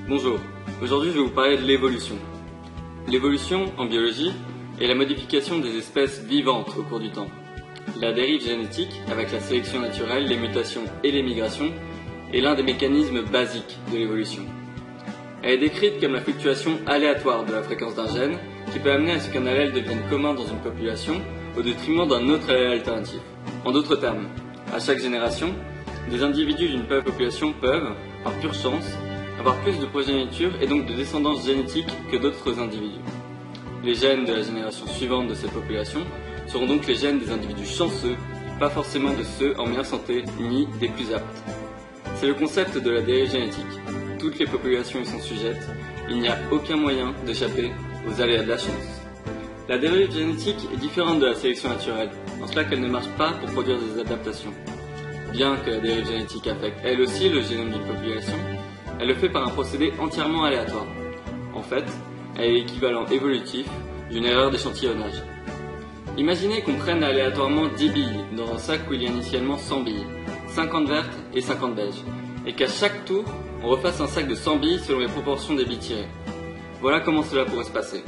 Bonjour, aujourd'hui je vais vous parler de l'évolution. L'évolution, en biologie, est la modification des espèces vivantes au cours du temps. La dérive génétique, avec la sélection naturelle, les mutations et les migrations, est l'un des mécanismes basiques de l'évolution. Elle est décrite comme la fluctuation aléatoire de la fréquence d'un gène qui peut amener à ce qu'un allèle devienne commun dans une population au détriment d'un autre allèle alternatif. En d'autres termes, à chaque génération, des individus d'une population peuvent, par pure chance, avoir plus de progéniture et donc de descendance génétique que d'autres individus. Les gènes de la génération suivante de cette population seront donc les gènes des individus chanceux, pas forcément de ceux en meilleure santé ni des plus aptes. C'est le concept de la dérive génétique. Toutes les populations y sont sujettes, il n'y a aucun moyen d'échapper aux aléas de la chance. La dérive génétique est différente de la sélection naturelle, en cela qu'elle ne marche pas pour produire des adaptations. Bien que la dérive génétique affecte elle aussi le génome d'une population, elle le fait par un procédé entièrement aléatoire. En fait, elle est l'équivalent évolutif d'une erreur d'échantillonnage. Imaginez qu'on prenne aléatoirement 10 billes dans un sac où il y a initialement 100 billes, 50 vertes et 50 beiges, et qu'à chaque tour, on refasse un sac de 100 billes selon les proportions des billes tirées. Voilà comment cela pourrait se passer.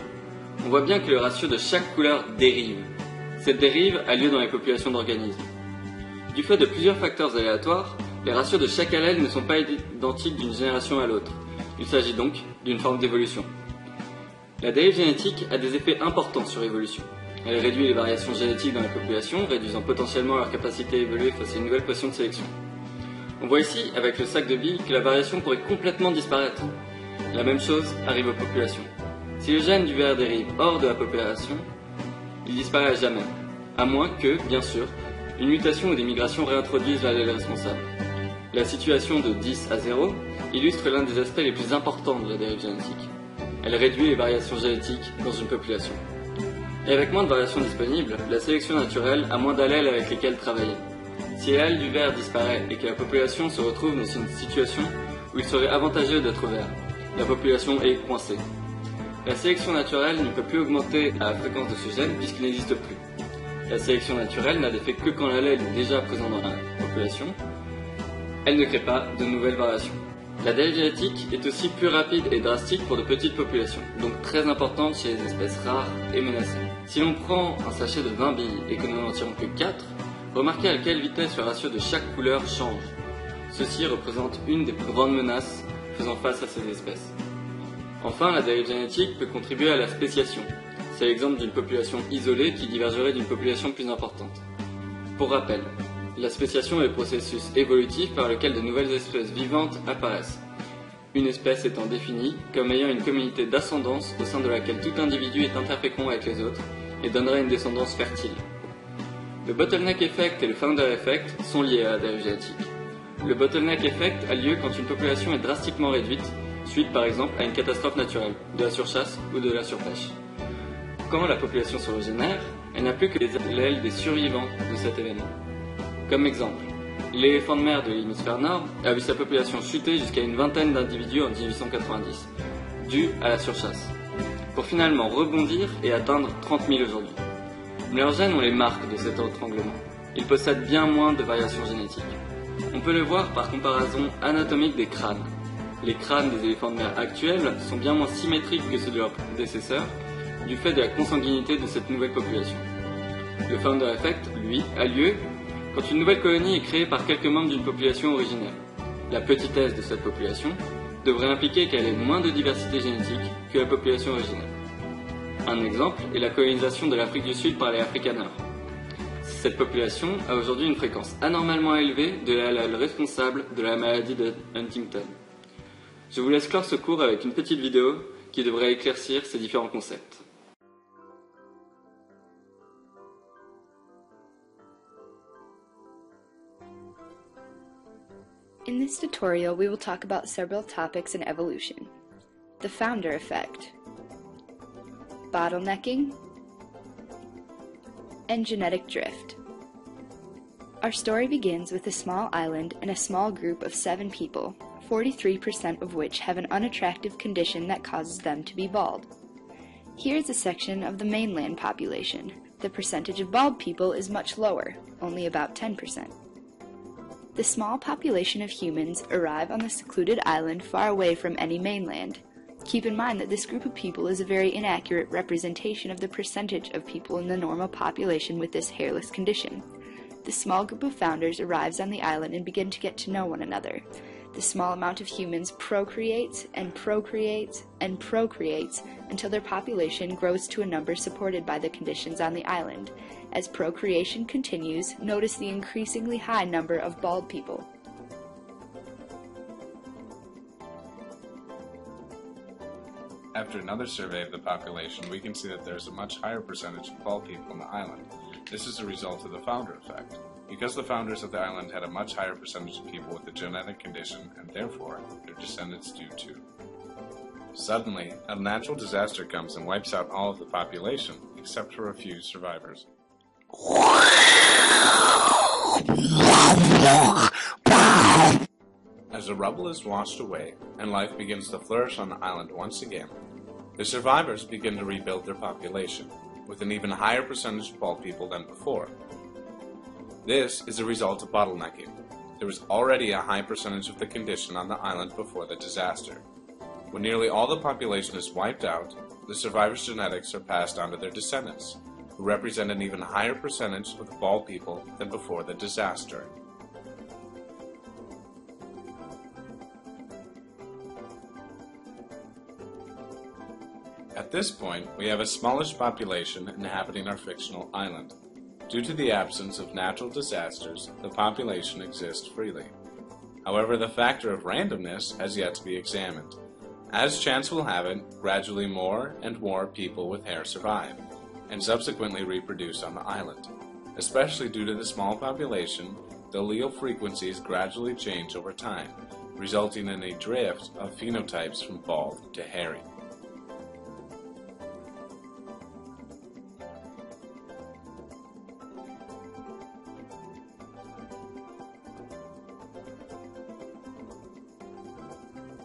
On voit bien que le ratio de chaque couleur dérive. Cette dérive a lieu dans les populations d'organismes. Du fait de plusieurs facteurs aléatoires, les ratios de chaque allèle ne sont pas identiques d'une génération à l'autre. Il s'agit donc d'une forme d'évolution. La dérive génétique a des effets importants sur l'évolution. Elle réduit les variations génétiques dans la population, réduisant potentiellement leur capacité à évoluer face à une nouvelle pression de sélection. On voit ici, avec le sac de billes, que la variation pourrait complètement disparaître. La même chose arrive aux populations. Si le gène du ver dérive hors de la population, il disparaît à jamais, à moins que, bien sûr, une mutation ou des migrations réintroduisent l'allèle responsable. La situation de 10 à 0 illustre l'un des aspects les plus importants de la dérive génétique. Elle réduit les variations génétiques dans une population. Et avec moins de variations disponibles, la sélection naturelle a moins d'allèles avec lesquels travailler. Si l'allèle du ver disparaît et que la population se retrouve dans une situation où il serait avantageux d'être vert, la population est coincée. La sélection naturelle ne peut plus augmenter à la fréquence de ce gène puisqu'il n'existe plus. La sélection naturelle n'a d'effet que quand l'allèle est déjà présent dans la population. Elle ne crée pas de nouvelles variations. La dérive génétique est aussi plus rapide et drastique pour de petites populations, donc très importante chez les espèces rares et menacées. Si l'on prend un sachet de 20 billes et que nous n'en tirons que 4, remarquez à quelle vitesse le ratio de chaque couleur change. Ceci représente une des plus grandes menaces faisant face à ces espèces. Enfin, la dérive génétique peut contribuer à la spéciation. C'est l'exemple d'une population isolée qui divergerait d'une population plus importante. Pour rappel, la spéciation est le processus évolutif par lequel de nouvelles espèces vivantes apparaissent. Une espèce étant définie comme ayant une communauté d'ascendance au sein de laquelle tout individu est interfécond avec les autres et donnerait une descendance fertile. Le bottleneck effect et le founder effect sont liés à la dérive génétique. Le bottleneck effect a lieu quand une population est drastiquement réduite, suite par exemple à une catastrophe naturelle, de la surchasse ou de la surpêche. Quand la population se régénère, elle n'a plus que les allèles des survivants de cet événement. Comme exemple, l'éléphant de mer de l'hémisphère nord a vu sa population chuter jusqu'à une vingtaine d'individus en 1890, dû à la surchasse, pour finalement rebondir et atteindre 30 000 aujourd'hui. Mais leurs gènes ont les marques de cet étranglement. Ils possèdent bien moins de variations génétiques. On peut le voir par comparaison anatomique des crânes. Les crânes des éléphants de mer actuels sont bien moins symétriques que ceux de leurs prédécesseurs, du fait de la consanguinité de cette nouvelle population. Le founder effect, lui, a lieu quand une nouvelle colonie est créée par quelques membres d'une population originaire. La petitesse de cette population devrait impliquer qu'elle ait moins de diversité génétique que la population originaire. Un exemple est la colonisation de l'Afrique du Sud par les Afrikaners. Cette population a aujourd'hui une fréquence anormalement élevée de l'allèle responsable de la maladie de Huntington. Je vous laisse clore ce cours avec une petite vidéo qui devrait éclaircir ces différents concepts. In this tutorial, we will talk about several topics in evolution: the founder effect, bottlenecking, and genetic drift. Our story begins with a small island and a small group of 7 people, 43% of which have an unattractive condition that causes them to be bald. Here is a section of the mainland population. The percentage of bald people is much lower, only about 10%. The small population of humans arrive on the secluded island far away from any mainland. Keep in mind that this group of people is a very inaccurate representation of the percentage of people in the normal population with this hairless condition. The small group of founders arrives on the island and begin to get to know one another. The small amount of humans procreates and procreates and procreates until their population grows to a number supported by the conditions on the island. As procreation continues, notice the increasingly high number of bald people. After another survey of the population, we can see that there is a much higher percentage of bald people on the island. This is a result of the founder effect. Because the founders of the island had a much higher percentage of people with a genetic condition, and therefore their descendants do too. Suddenly, a natural disaster comes and wipes out all of the population, except for a few survivors. As the rubble is washed away, and life begins to flourish on the island once again, the survivors begin to rebuild their population, with an even higher percentage of bald people than before. This is a result of bottlenecking. There was already a high percentage of the condition on the island before the disaster. When nearly all the population is wiped out, the survivors' genetics are passed on to their descendants, who represent an even higher percentage of the bald people than before the disaster. At this point, we have a smallish population inhabiting our fictional island. Due to the absence of natural disasters, the population exists freely. However, the factor of randomness has yet to be examined. As chance will have it, gradually more and more people with hair survive, and subsequently reproduce on the island. Especially due to the small population, the allele frequencies gradually change over time, resulting in a drift of phenotypes from bald to hairy.